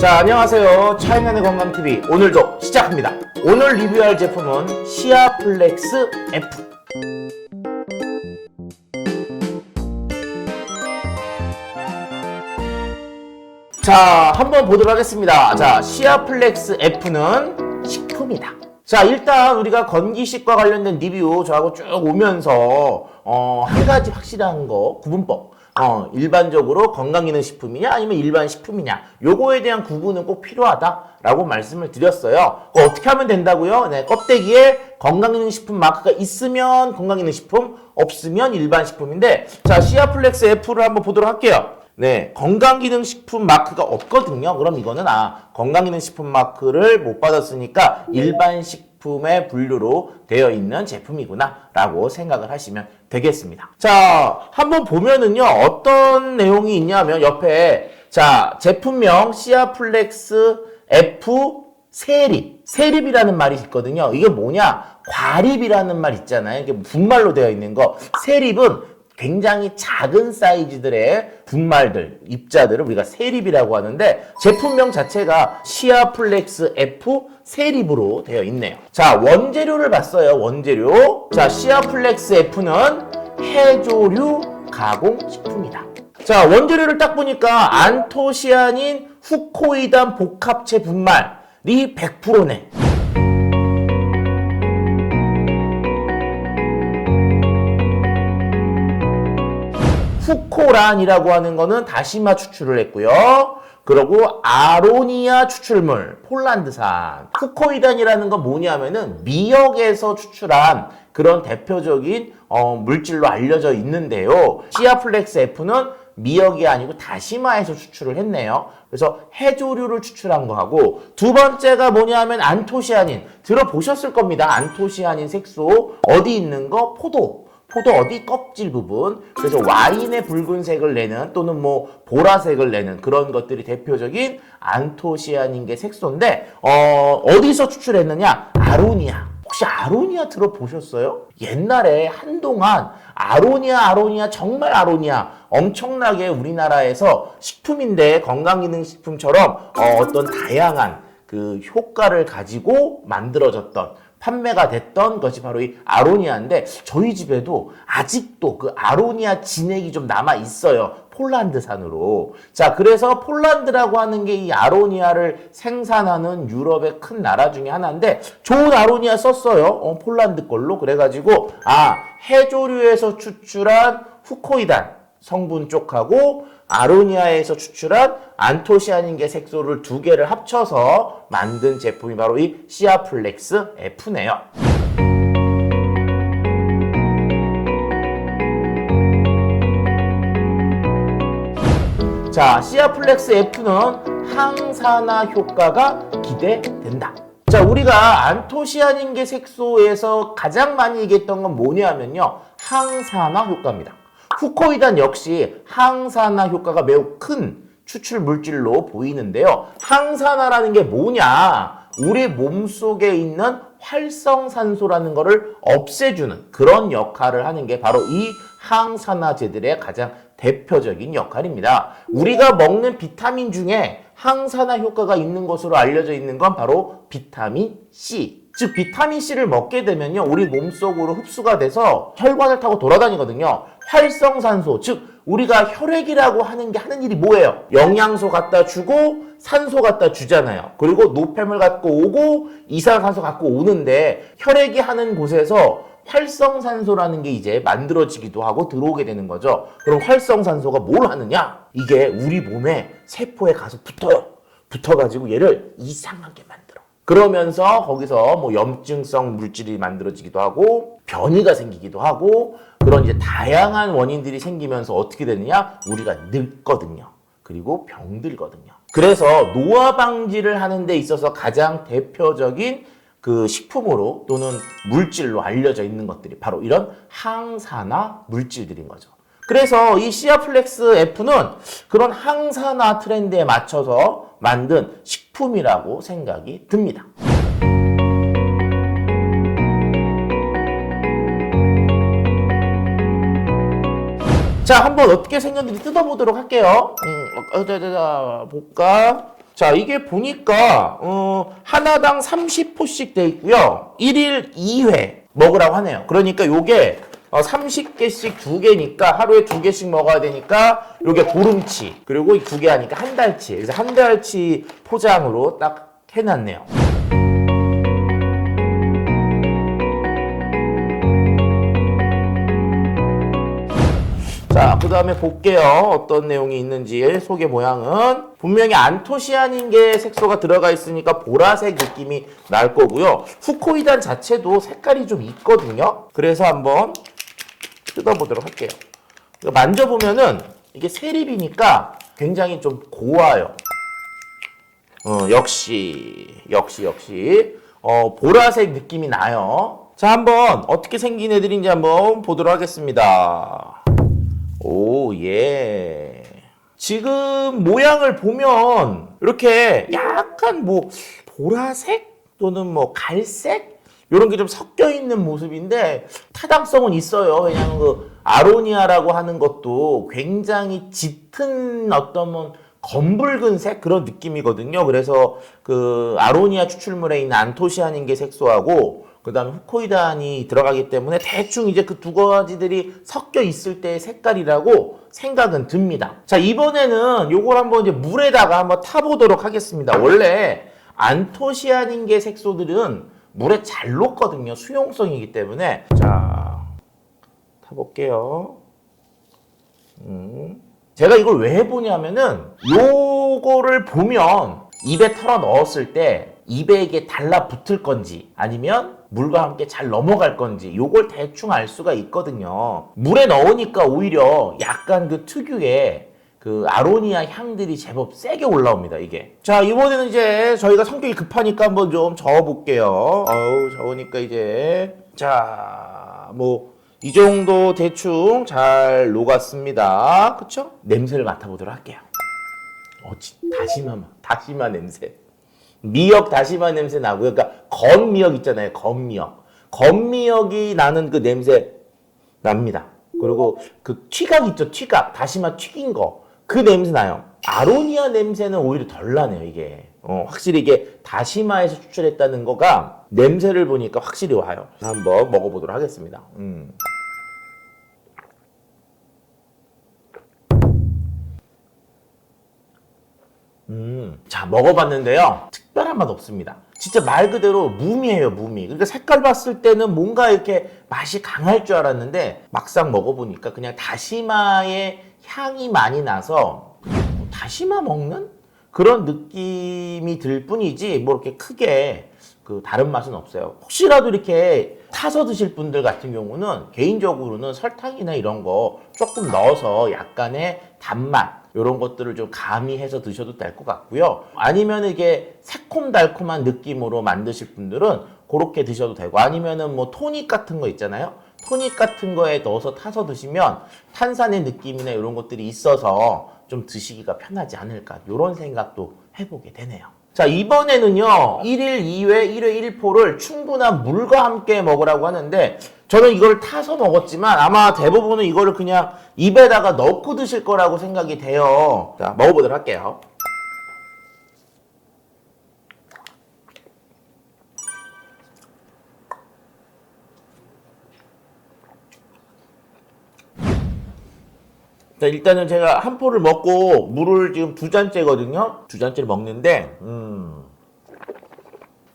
자, 안녕하세요. 차이나의 건강TV 오늘도 시작합니다. 오늘 리뷰할 제품은 시아플렉스 F. 자, 한번 보도록 하겠습니다. 자, 시아플렉스 F는 식품이다. 자, 일단 우리가 건기식과 관련된 리뷰 저하고 쭉 오면서 한 가지 확실한 거 구분법. 일반적으로 건강기능식품이냐 아니면 일반 식품이냐 요거에 대한 구분은 꼭 필요하다라고 말씀을 드렸어요. 어떻게 하면 된다고요? 네, 껍데기에 건강기능식품 마크가 있으면 건강기능식품, 없으면 일반식품인데, 자, 시아플렉스 F를 한번 보도록 할게요. 네, 건강기능식품 마크가 없거든요. 그럼 이거는 건강기능식품 마크를 못 받았으니까 일반식품의 분류로 되어 있는 제품이구나 라고 생각을 하시면 되겠습니다. 자, 한번 보면은요, 어떤 내용이 있냐면 옆에, 자, 제품명 시아플렉스 F 세립. 세립이라는 말이 있거든요. 이게 뭐냐? 과립이라는 말 있잖아요. 이게 분말로 되어 있는 거. 세립은 굉장히 작은 사이즈들의 분말들, 입자들을 우리가 세립이라고 하는데, 제품명 자체가 시아플렉스 F 세립으로 되어 있네요. 자, 원재료를 봤어요. 원재료. 자, 시아플렉스 F는 해조류 가공식품이다. 자, 원재료를 딱 보니까 안토시아닌 후코이단 복합체 분말이 100%네. 후코란이라고 하는 거는 다시마 추출을 했고요. 그리고 아로니아 추출물, 폴란드산. 후코이단이라는 건 뭐냐면은 미역에서 추출한 그런 대표적인 물질로 알려져 있는데요. 시아플렉스 F는 미역이 아니고 다시마에서 추출을 했네요. 그래서 해조류를 추출한 거하고, 두 번째가 뭐냐면 안토시아닌. 들어보셨을 겁니다. 안토시아닌 색소 어디 있는 거? 포도 어디 껍질 부분. 그래서 와인의 붉은색을 내는 또는 뭐 보라색을 내는 그런 것들이 대표적인 안토시아닌계 색소인데, 어디서 추출했느냐? 아로니아. 혹시 아로니아 들어보셨어요? 옛날에 한동안 아로니아 정말 아로니아 엄청나게 우리나라에서 식품인데 건강기능식품처럼 어떤 다양한 그 효과를 가지고 만들어졌던, 판매가 됐던 것이 바로 이 아로니아인데, 저희 집에도 아직도 그 아로니아 진액이 좀 남아 있어요. 폴란드산으로. 자, 그래서 폴란드라고 하는 게 이 아로니아를 생산하는 유럽의 큰 나라 중에 하나인데, 좋은 아로니아 썼어요. 폴란드 걸로. 그래가지고 해조류에서 추출한 후코이단 성분 쪽하고 아로니아에서 추출한 안토시아닌계 색소를 두 개를 합쳐서 만든 제품이 바로 이 시아플렉스 F네요. 자, 시아플렉스 F는 항산화 효과가 기대된다. 자, 우리가 안토시아닌계 색소에서 가장 많이 얘기했던 건 뭐냐면요, 항산화 효과입니다. 후코이단 역시 항산화 효과가 매우 큰 추출 물질로 보이는데요. 항산화라는 게 뭐냐? 우리 몸속에 있는 활성산소라는 거를 없애주는 그런 역할을 하는 게 바로 이 항산화제들의 가장 대표적인 역할입니다. 우리가 먹는 비타민 중에 항산화 효과가 있는 것으로 알려져 있는 건 바로 비타민 C. 즉 비타민C를 먹게 되면요, 우리 몸속으로 흡수가 돼서 혈관을 타고 돌아다니거든요. 활성산소, 즉 우리가 혈액이라고 하는 게 하는 일이 뭐예요? 영양소 갖다 주고 산소 갖다 주잖아요. 그리고 노폐물 갖고 오고 이산화탄소 갖고 오는데, 혈액이 하는 곳에서 활성산소라는 게 이제 만들어지기도 하고 들어오게 되는 거죠. 그럼 활성산소가 뭘 하느냐? 이게 우리 몸에 세포에 가서 붙어요. 붙어가지고 얘를 이상하게 만들어. 그러면서 거기서 뭐 염증성 물질이 만들어지기도 하고 변이가 생기기도 하고, 그런 이제 다양한 원인들이 생기면서 어떻게 되느냐? 우리가 늙거든요. 그리고 병들거든요. 그래서 노화 방지를 하는 데 있어서 가장 대표적인 그 식품으로 또는 물질로 알려져 있는 것들이 바로 이런 항산화 물질들인 거죠. 그래서 이 시아플렉스 F는 그런 항산화 트렌드에 맞춰서 만든 식품이라고 생각이 듭니다. 자, 한번 어떻게 생겼는지 뜯어보도록 할게요. 볼까? 자, 이게 보니까 하나당 30포씩 돼 있고요. 1일 2회 먹으라고 하네요. 그러니까 요게 30개씩 2개니까 하루에 2개씩 먹어야 되니까 요게 보름치, 그리고 이 2개 하니까 한 달치. 그래서 한 달치 포장으로 딱 해놨네요. 자, 그 다음에 볼게요. 어떤 내용이 있는지. 속의 모양은 분명히 안토시아닌 게 색소가 들어가 있으니까 보라색 느낌이 날 거고요. 후코이단 자체도 색깔이 좀 있거든요. 그래서 한번 뜯어보도록 할게요. 만져보면은 이게 세립이니까 굉장히 좀 고와요. 역시 보라색 느낌이 나요. 자, 한번 어떻게 생긴 애들인지 한번 보도록 하겠습니다. 오, 예. 지금 모양을 보면 이렇게 약간 뭐 보라색 또는 뭐 갈색 이런 게 좀 섞여 있는 모습인데 타당성은 있어요. 왜냐하면 그 아로니아라고 하는 것도 굉장히 짙은 어떤 뭐 검붉은색 그런 느낌이거든요. 그래서 그 아로니아 추출물에 있는 안토시아닌계 색소하고 그 다음에 후코이단이 들어가기 때문에 대충 이제 그 두 가지들이 섞여 있을 때의 색깔이라고 생각은 듭니다. 자, 이번에는 요걸 한번 이제 물에다가 한번 타보도록 하겠습니다. 원래 안토시아닌계 색소들은 물에 잘 녹거든요. 수용성이기 때문에. 자, 타볼게요. 제가 이걸 왜 해보냐면은 요거를 보면 입에 털어 넣었을 때 입에 이게 달라붙을 건지 아니면 물과 함께 잘 넘어갈 건지 요걸 대충 알 수가 있거든요. 물에 넣으니까 오히려 약간 그 특유의 그 아로니아 향들이 제법 세게 올라옵니다, 이게. 자, 이번에는 이제 저희가 성격이 급하니까 한번 좀 저어볼게요. 저으니까 이제. 자, 뭐 이 정도 대충 잘 녹았습니다. 그쵸? 냄새를 맡아보도록 할게요. 다시마 냄새. 미역 다시마 냄새 나고요. 그러니까 건미역 있잖아요. 건미역이 나는 그 냄새 납니다. 그리고 그 튀각 있죠. 튀각. 다시마 튀긴 거. 그 냄새 나요. 아로니아 냄새는 오히려 덜 나네요, 이게. 확실히 이게 다시마에서 추출했다는 거가 냄새를 보니까 확실히 와요. 한번 먹어보도록 하겠습니다. 자, 먹어봤는데요. 특별한 맛 없습니다. 진짜 말 그대로 무미예요, 무미. 그러니까 색깔 봤을 때는 뭔가 이렇게 맛이 강할 줄 알았는데 막상 먹어보니까 그냥 다시마의 향이 많이 나서 다시마 먹는 그런 느낌이 들 뿐이지 뭐 이렇게 크게 그 다른 맛은 없어요. 혹시라도 이렇게 타서 드실 분들 같은 경우는 개인적으로는 설탕이나 이런 거 조금 넣어서 약간의 단맛 이런 것들을 좀 가미해서 드셔도 될 것 같고요. 아니면 이게 새콤달콤한 느낌으로 만드실 분들은 그렇게 드셔도 되고, 아니면은 뭐 토닉 같은 거 있잖아요. 토닉 같은 거에 넣어서 타서 드시면 탄산의 느낌이나 이런 것들이 있어서 좀 드시기가 편하지 않을까, 이런 생각도 해보게 되네요. 자, 이번에는요 1일 2회 1회 1포를 충분한 물과 함께 먹으라고 하는데, 저는 이걸 타서 먹었지만 아마 대부분은 이거를 그냥 입에다가 넣고 드실 거라고 생각이 돼요. 자, 먹어보도록 할게요. 자, 일단은 제가 한 포를 먹고 물을 지금 2잔째거든요. 2잔째를 먹는데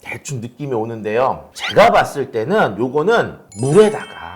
대충 느낌이 오는데요. 제가 봤을 때는 요거는 물에다가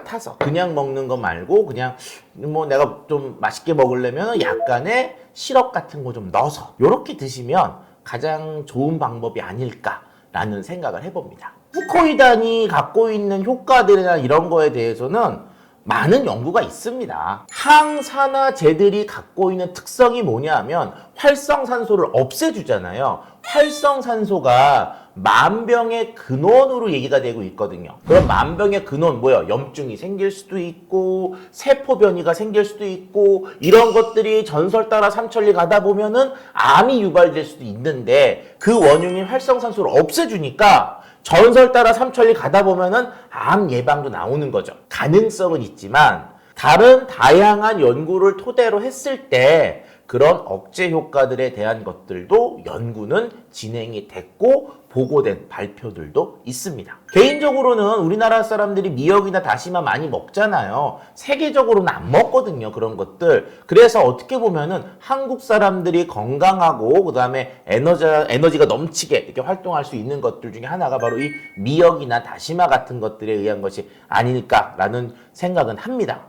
타서 그냥 먹는 거 말고 그냥 뭐 내가 좀 맛있게 먹으려면 약간의 시럽 같은 거 좀 넣어서 요렇게 드시면 가장 좋은 방법이 아닐까라는 생각을 해봅니다. 후코이단이 갖고 있는 효과들이나 이런 거에 대해서는 많은 연구가 있습니다. 항산화제들이 갖고 있는 특성이 뭐냐 하면 활성산소를 없애주잖아요. 활성산소가 만병의 근원으로 얘기가 되고 있거든요. 그럼 만병의 근원 뭐예요? 염증이 생길 수도 있고 세포 변이가 생길 수도 있고 이런 것들이 전설 따라 삼천리 가다 보면은 암이 유발될 수도 있는데, 그 원흉인 활성산소를 없애주니까 전설 따라 삼천리 가다 보면은 암 예방도 나오는 거죠. 가능성은 있지만 다른 다양한 연구를 토대로 했을 때 그런 억제 효과들에 대한 것들도 연구는 진행이 됐고 보고된 발표들도 있습니다. 개인적으로는 우리나라 사람들이 미역이나 다시마 많이 먹잖아요. 세계적으로는 안 먹거든요, 그런 것들. 그래서 어떻게 보면은 한국 사람들이 건강하고 그다음에 에너지가 넘치게 이렇게 활동할 수 있는 것들 중에 하나가 바로 이 미역이나 다시마 같은 것들에 의한 것이 아닐까라는 생각은 합니다.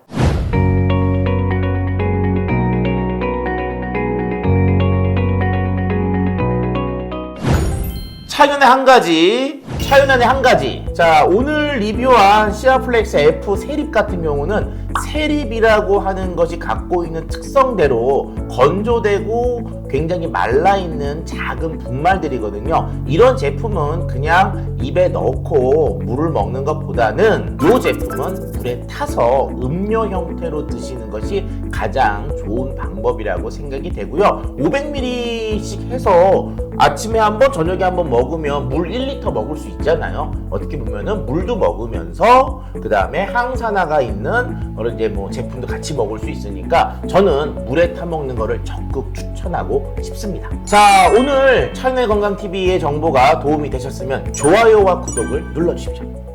차윤의 한 가지. 자, 오늘 리뷰한 시아플렉스 F 세립 같은 경우는 세립이라고 하는 것이 갖고 있는 특성대로 건조되고 굉장히 말라있는 작은 분말들이거든요. 이런 제품은 그냥 입에 넣고 물을 먹는 것보다는 이 제품은 물에 타서 음료 형태로 드시는 것이 가장 좋은 방법이라고 생각이 되고요. 500ml씩 해서 아침에 한번 저녁에 한번 먹으면 물 1리터 먹을 수 있잖아요. 어떻게 보면은 물도 먹으면서 그 다음에 항산화가 있는 그런 이제 뭐 제품도 같이 먹을 수 있으니까 저는 물에 타 먹는 거를 적극 추천하고 싶습니다. 자, 오늘 차윤의 건강TV의 정보가 도움이 되셨으면 좋아요와 구독을 눌러주십시오.